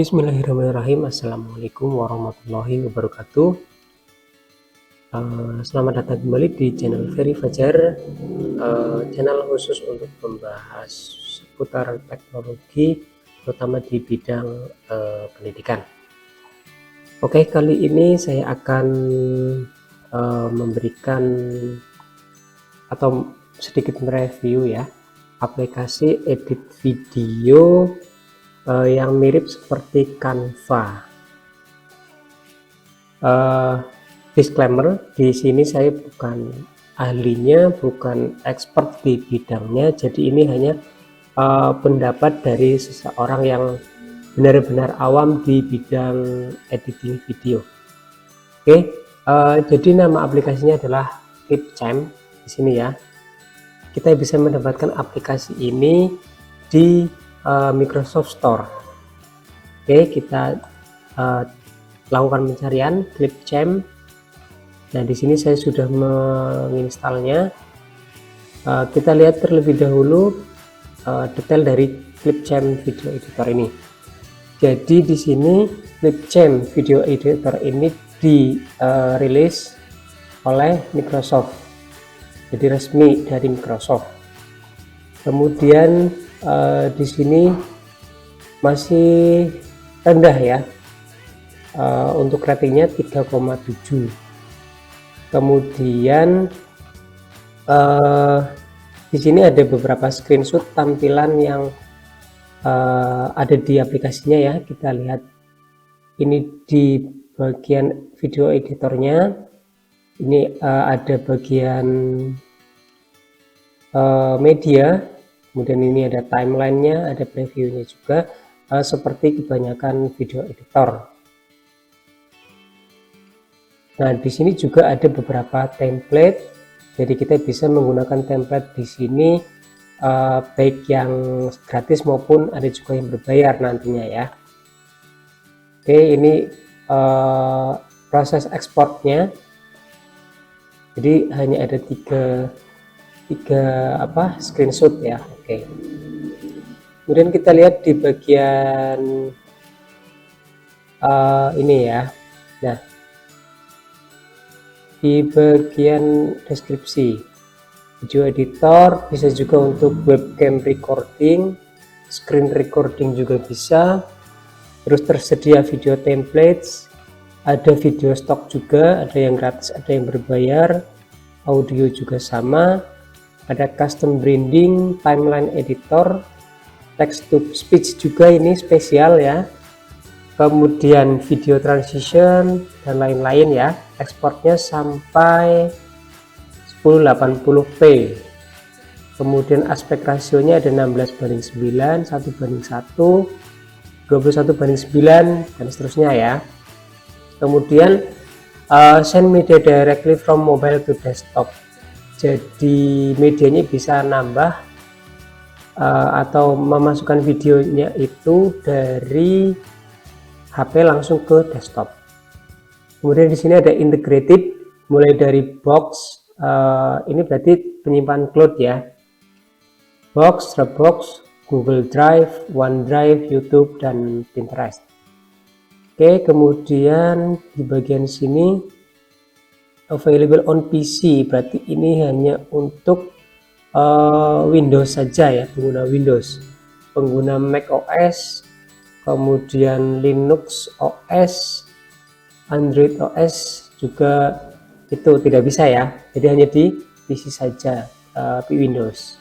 Bismillahirrahmanirrahim. Assalamualaikum warahmatullahi wabarakatuh. Selamat datang kembali di channel Ferry Fajar, channel khusus untuk membahas seputar teknologi, terutama di bidang pendidikan. Oke, kali ini saya akan memberikan atau sedikit mereview ya aplikasi edit video yang mirip seperti Canva. Disclaimer, di sini saya bukan ahlinya, bukan expert di bidangnya, jadi ini hanya pendapat dari seseorang yang benar-benar awam di bidang editing video. Oke, jadi nama aplikasinya adalah Clipchamp di sini ya. Kita bisa mendapatkan aplikasi ini di Microsoft Store. Oke, kita lakukan pencarian Clipchamp. Nah, di sini saya sudah menginstalnya. Kita lihat terlebih dahulu detail dari Clipchamp Video Editor ini. Jadi di sini Clipchamp Video Editor ini dirilis oleh Microsoft. Jadi resmi dari Microsoft. Kemudian di sini masih rendah ya, untuk ratingnya 3,7. Kemudian di sini ada beberapa screenshot tampilan yang ada di aplikasinya ya. Kita lihat ini di bagian video editornya. Ini ada bagian media. Kemudian ini ada timelinenya, ada previewnya juga, seperti kebanyakan video editor. Nah, di sini juga ada beberapa template, jadi kita bisa menggunakan template di sini, baik yang gratis maupun ada juga yang berbayar nantinya ya. Oke, ini proses ekspornya. Jadi hanya ada tiga screenshot ya. Oke. Kemudian kita lihat di bagian ini ya. Nah, di bagian deskripsi, video editor bisa juga untuk webcam recording, screen recording juga bisa. Terus tersedia video templates, ada video stock juga, ada yang gratis, ada yang berbayar. Audio juga sama. Ada custom branding, timeline editor, text to speech juga ini spesial ya. Kemudian video transition dan lain-lain ya. Ekspornya sampai 1080p. Kemudian aspek rasionya ada 16:9, 1:1, 21:9 dan seterusnya ya. Kemudian send media directly from mobile to desktop. Jadi medianya bisa nambah atau memasukkan videonya itu dari HP langsung ke desktop. Kemudian di sini ada integrated, mulai dari box, ini berarti penyimpan cloud ya, box, Dropbox, Google Drive, OneDrive, YouTube dan Pinterest. Oke, kemudian di bagian sini available on PC, berarti ini hanya untuk Windows saja ya, pengguna Windows, pengguna Mac OS, kemudian Linux OS, Android OS juga itu tidak bisa ya, jadi hanya di PC saja, Windows.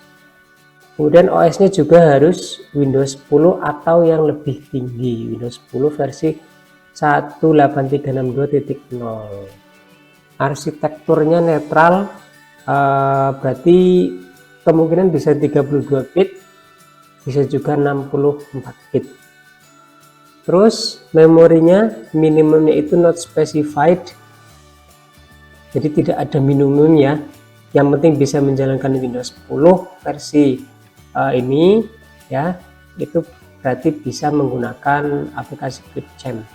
Kemudian OS-nya juga harus Windows 10 atau yang lebih tinggi, Windows 10 versi 1.8362.0. Arsitekturnya netral, berarti kemungkinan bisa 32 bit, bisa juga 64 bit. Terus memorinya minimumnya itu not specified, jadi tidak ada minimum ya, yang penting bisa menjalankan Windows 10 versi ini ya, itu berarti bisa menggunakan aplikasi Clipchamp.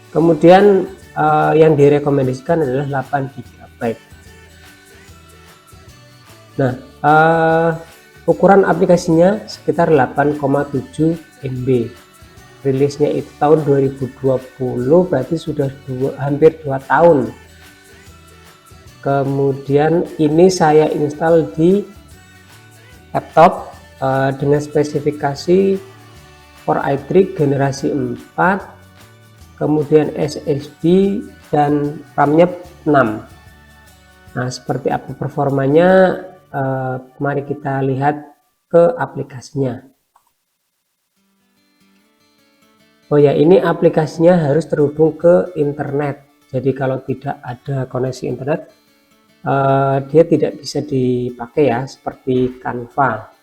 Kemudian yang direkomendasikan adalah 8 GB. Nah, ukuran aplikasinya sekitar 8,7 MB. rilisnya itu tahun 2020, berarti sudah hampir 2 tahun. Kemudian ini saya install di laptop dengan spesifikasi Core i3 generasi 4, kemudian SSD dan RAM-nya 6. Nah, seperti apa performanya, mari kita lihat ke aplikasinya. Oh ya, ini aplikasinya harus terhubung ke internet. Jadi kalau tidak ada koneksi internet, dia tidak bisa dipakai ya, seperti Canva.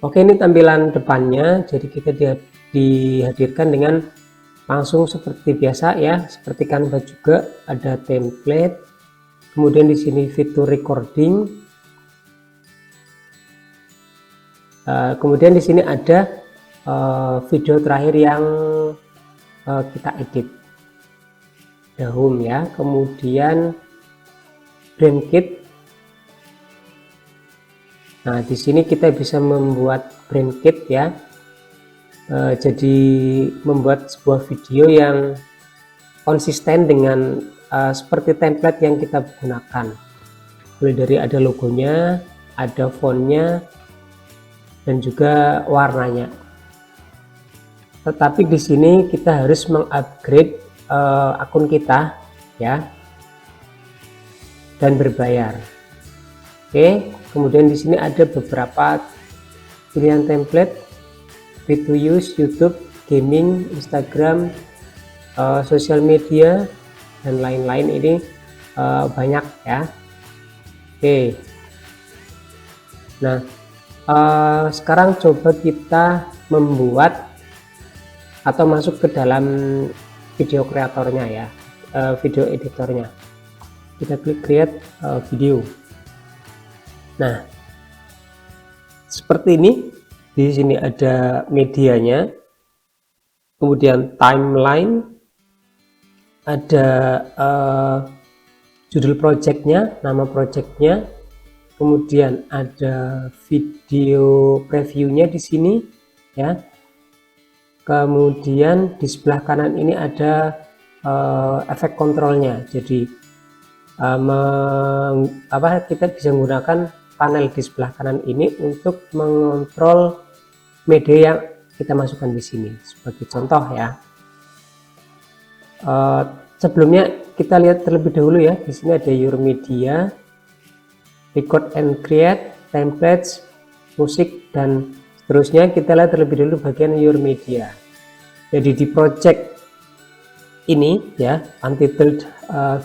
Oke, ini tampilan depannya. Jadi kita dihadirkan dengan langsung seperti biasa ya, seperti Canva juga, ada template. Kemudian di sini fitur recording. Kemudian di sini ada video terakhir yang kita edit. Ada home ya, kemudian brand kit. Nah, di sini kita bisa membuat brand kit ya. Jadi membuat sebuah video yang konsisten dengan seperti template yang kita gunakan. Mulai dari ada logonya, ada fontnya, dan juga warnanya. Tetapi di sini kita harus mengupgrade akun kita ya, dan berbayar. Oke, kemudian di sini ada beberapa pilihan template: free to use, YouTube, gaming, Instagram, sosial media, dan lain-lain. Ini banyak ya. Oke, nah sekarang coba kita membuat atau masuk ke dalam video kreatornya ya, video editornya. Kita klik create video. Nah, seperti ini. Di sini ada medianya, kemudian timeline, ada judul projectnya, nama projectnya, kemudian ada video previewnya di sini ya. Kemudian di sebelah kanan ini ada efek kontrolnya. Jadi kita bisa menggunakan panel di sebelah kanan ini untuk mengontrol media yang kita masukkan di sini. Sebagai contoh ya, sebelumnya kita lihat terlebih dahulu ya. Di sini ada your media, record and create, templates, musik, dan seterusnya. Kita lihat terlebih dahulu bagian your media. Jadi di project ini ya, untitled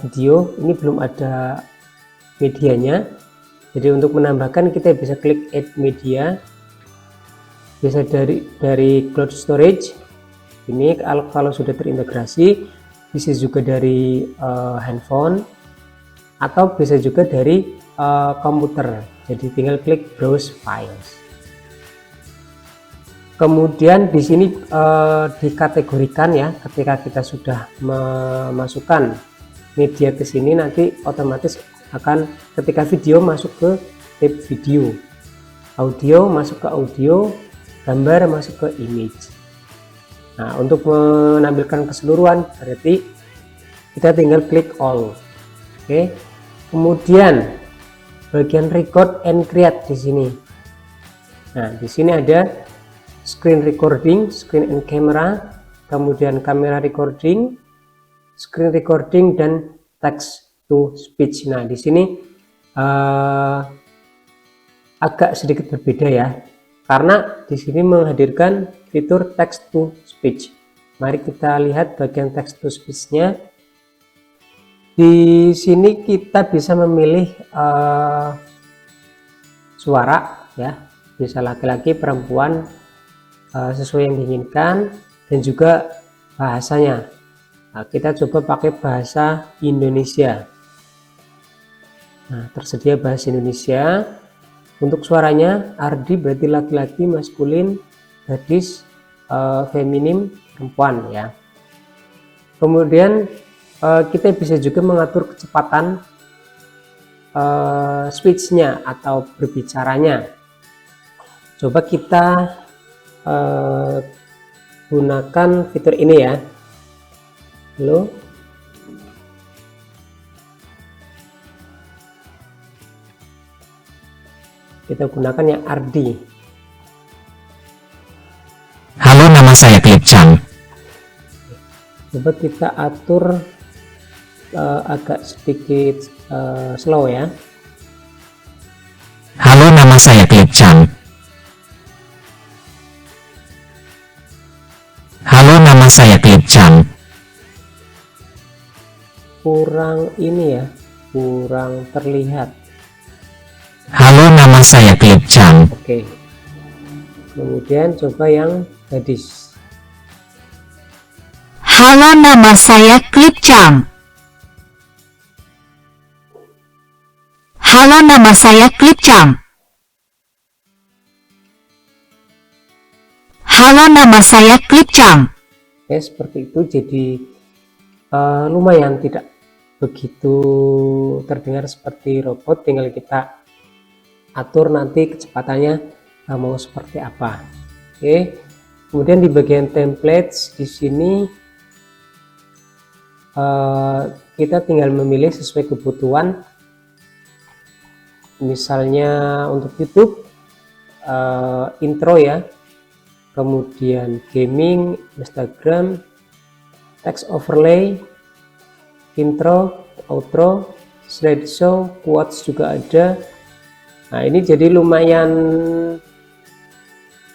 video ini belum ada medianya. Jadi untuk menambahkan kita bisa klik add media, bisa dari cloud storage. Ini kalau sudah terintegrasi, bisa juga dari handphone, atau bisa juga dari komputer. Jadi tinggal klik browse files. Kemudian di sini dikategorikan ya, ketika kita sudah memasukkan media ke sini, nanti otomatis akan ketika video masuk ke tab video, audio masuk ke audio, gambar masuk ke image. Nah, untuk menampilkan keseluruhan berarti kita tinggal klik all. Oke. Kemudian bagian record and create di sini. Nah, di sini ada screen recording, screen and camera, kemudian kamera recording, screen recording, dan text to speech. Nah, di sini agak sedikit berbeda ya, karena di sini menghadirkan fitur text to speech. Mari kita lihat bagian text to speech-nya. Di sini kita bisa memilih suara ya, bisa laki-laki, perempuan, sesuai yang diinginkan, dan juga bahasanya. Nah, kita coba pakai bahasa Indonesia. Nah, tersedia bahasa Indonesia. Untuk suaranya Ardi berarti laki-laki, maskulin, gadis, feminim, perempuan ya. Kemudian kita bisa juga mengatur kecepatan speech-nya atau berbicaranya. Coba kita gunakan fitur ini ya. Halo, kita gunakan yang RD. Halo, nama saya Clipchamp. Coba kita atur agak sedikit slow ya. Halo, nama saya Clipchamp. Halo, nama saya Clipchamp. Kurang ini ya, kurang terlihat. Halo, nama saya Clipchamp. Oke. Kemudian coba yang gadis. Halo, nama saya Clipchamp. Halo, nama saya Clipchamp. Halo, nama saya Clipchamp. Oke, seperti itu. Jadi lumayan tidak begitu terdengar seperti robot, tinggal kita atur nanti kecepatannya mau seperti apa. Oke. Kemudian di bagian templates di sini kita tinggal memilih sesuai kebutuhan. Misalnya untuk YouTube intro ya, kemudian gaming, Instagram, text overlay, intro, outro, slideshow, quotes juga ada. Nah, ini jadi lumayan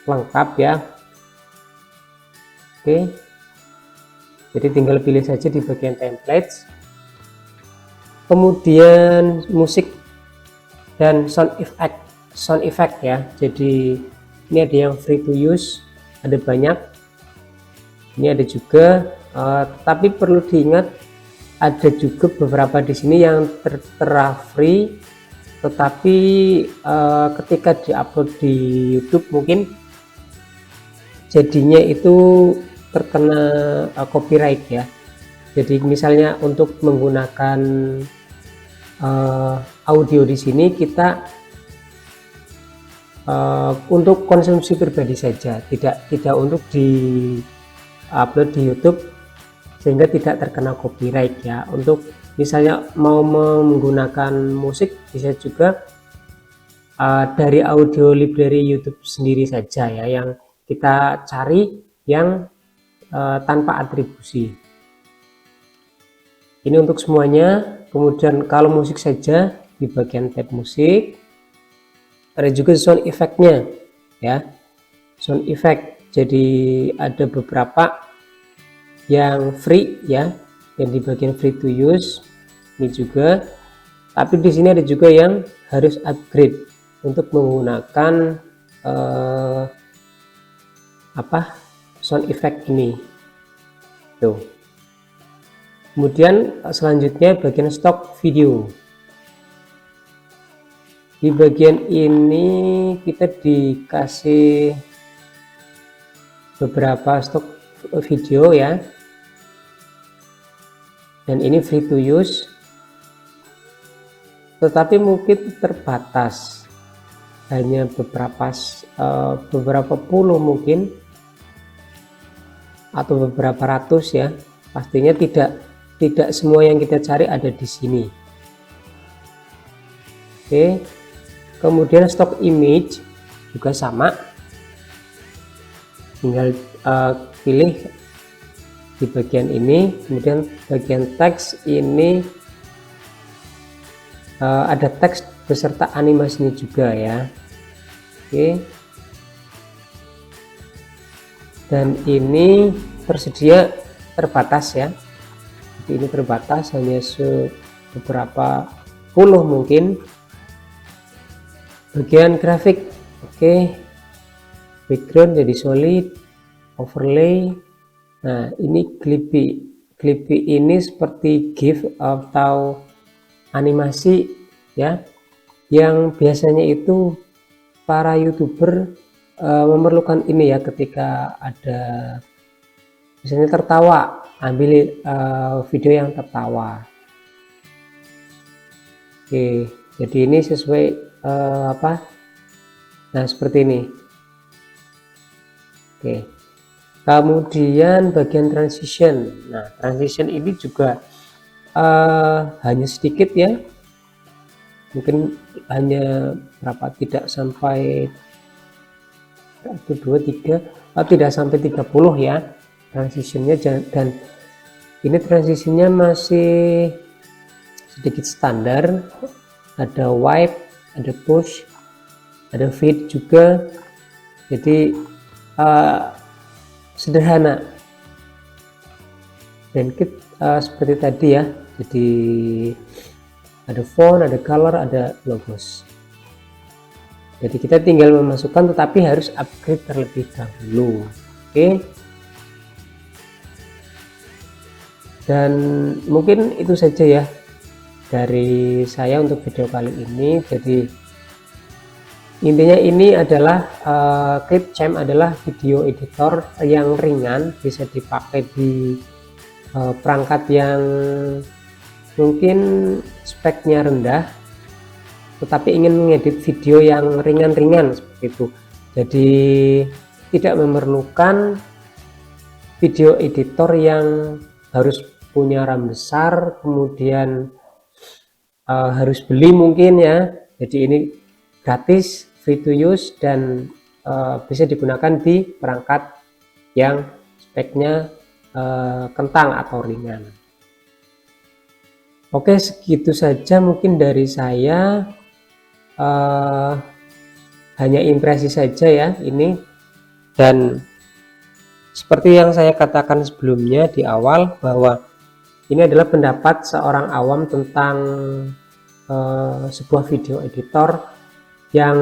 lengkap ya. Oke, jadi tinggal pilih saja di bagian templates. Kemudian musik dan sound effect ya. Jadi ini ada yang free to use, ada banyak. Ini ada juga, tapi perlu diingat ada juga beberapa di sini yang tertera free, tetapi ketika diupload di YouTube mungkin jadinya itu terkena copyright ya. Jadi misalnya untuk menggunakan audio di sini kita untuk konsumsi pribadi saja, tidak untuk di upload di YouTube sehingga tidak terkena copyright ya. Untuk misalnya mau menggunakan musik bisa juga dari audio library YouTube sendiri saja ya, yang kita cari yang tanpa atribusi. Ini untuk semuanya. Kemudian kalau musik saja di bagian tab musik ada juga sound effect-nya ya, sound effect. Jadi ada beberapa yang free ya, yang di bagian free to use ini juga, tapi di sini ada juga yang harus upgrade untuk menggunakan sound effect ini tuh. Kemudian selanjutnya bagian stock video. Di bagian ini kita dikasih beberapa stok video ya, dan ini free to use, tetapi mungkin terbatas, hanya beberapa puluh mungkin, atau beberapa ratus ya. Pastinya tidak semua yang kita cari ada di sini. Oke, kemudian stock image juga sama, tinggal pilih di bagian ini. Kemudian bagian teks ini ada teks beserta animasinya juga ya. Oke, dan ini tersedia terbatas ya. Jadi ini terbatas, hanya beberapa puluh mungkin. Bagian grafik, oke, background jadi solid, overlay. Nah, ini Clippy ini seperti GIF atau animasi ya, yang biasanya itu para YouTuber memerlukan ini ya, ketika ada misalnya tertawa, ambil video yang tertawa. Oke, jadi ini sesuai nah seperti ini. Oke, Kemudian bagian transition. Nah, transition ini juga hanya sedikit ya, mungkin hanya berapa, tidak sampai 1 2 3, tidak sampai 30 ya transitionnya, dan ini transisinya masih sedikit standar. Ada wipe, ada push, ada fade juga, jadi sederhana. Dan seperti tadi ya, jadi ada font, ada color, ada logos. Jadi kita tinggal memasukkan, tetapi harus upgrade terlebih dahulu. Oke. Dan mungkin itu saja ya dari saya untuk video kali ini. Jadi intinya ini adalah Clipchamp adalah video editor yang ringan, bisa dipakai di perangkat yang mungkin speknya rendah tetapi ingin mengedit video yang ringan-ringan seperti itu. Jadi tidak memerlukan video editor yang harus punya RAM besar, kemudian harus beli mungkin ya. Jadi ini gratis, free to use, dan bisa digunakan di perangkat yang speknya kentang atau ringan. Oke, segitu saja mungkin dari saya. Hanya impresi saja ya ini, dan seperti yang saya katakan sebelumnya di awal bahwa ini adalah pendapat seorang awam tentang sebuah video editor yang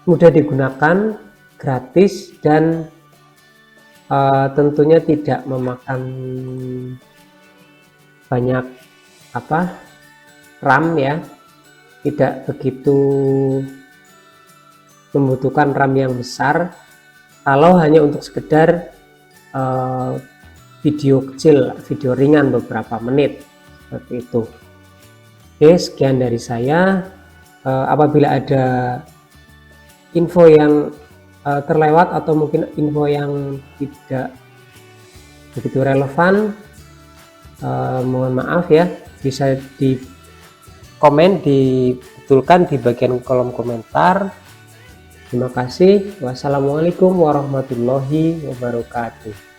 mudah digunakan, gratis, dan tentunya tidak memakan banyak RAM ya, tidak begitu membutuhkan RAM yang besar kalau hanya untuk sekedar video kecil, video ringan beberapa menit seperti itu. Oke, sekian dari saya. Apabila ada info yang terlewat atau mungkin info yang tidak begitu relevan, mohon maaf ya, bisa di komen, dibetulkan di bagian kolom komentar. Terima kasih. Wassalamualaikum warahmatullahi wabarakatuh.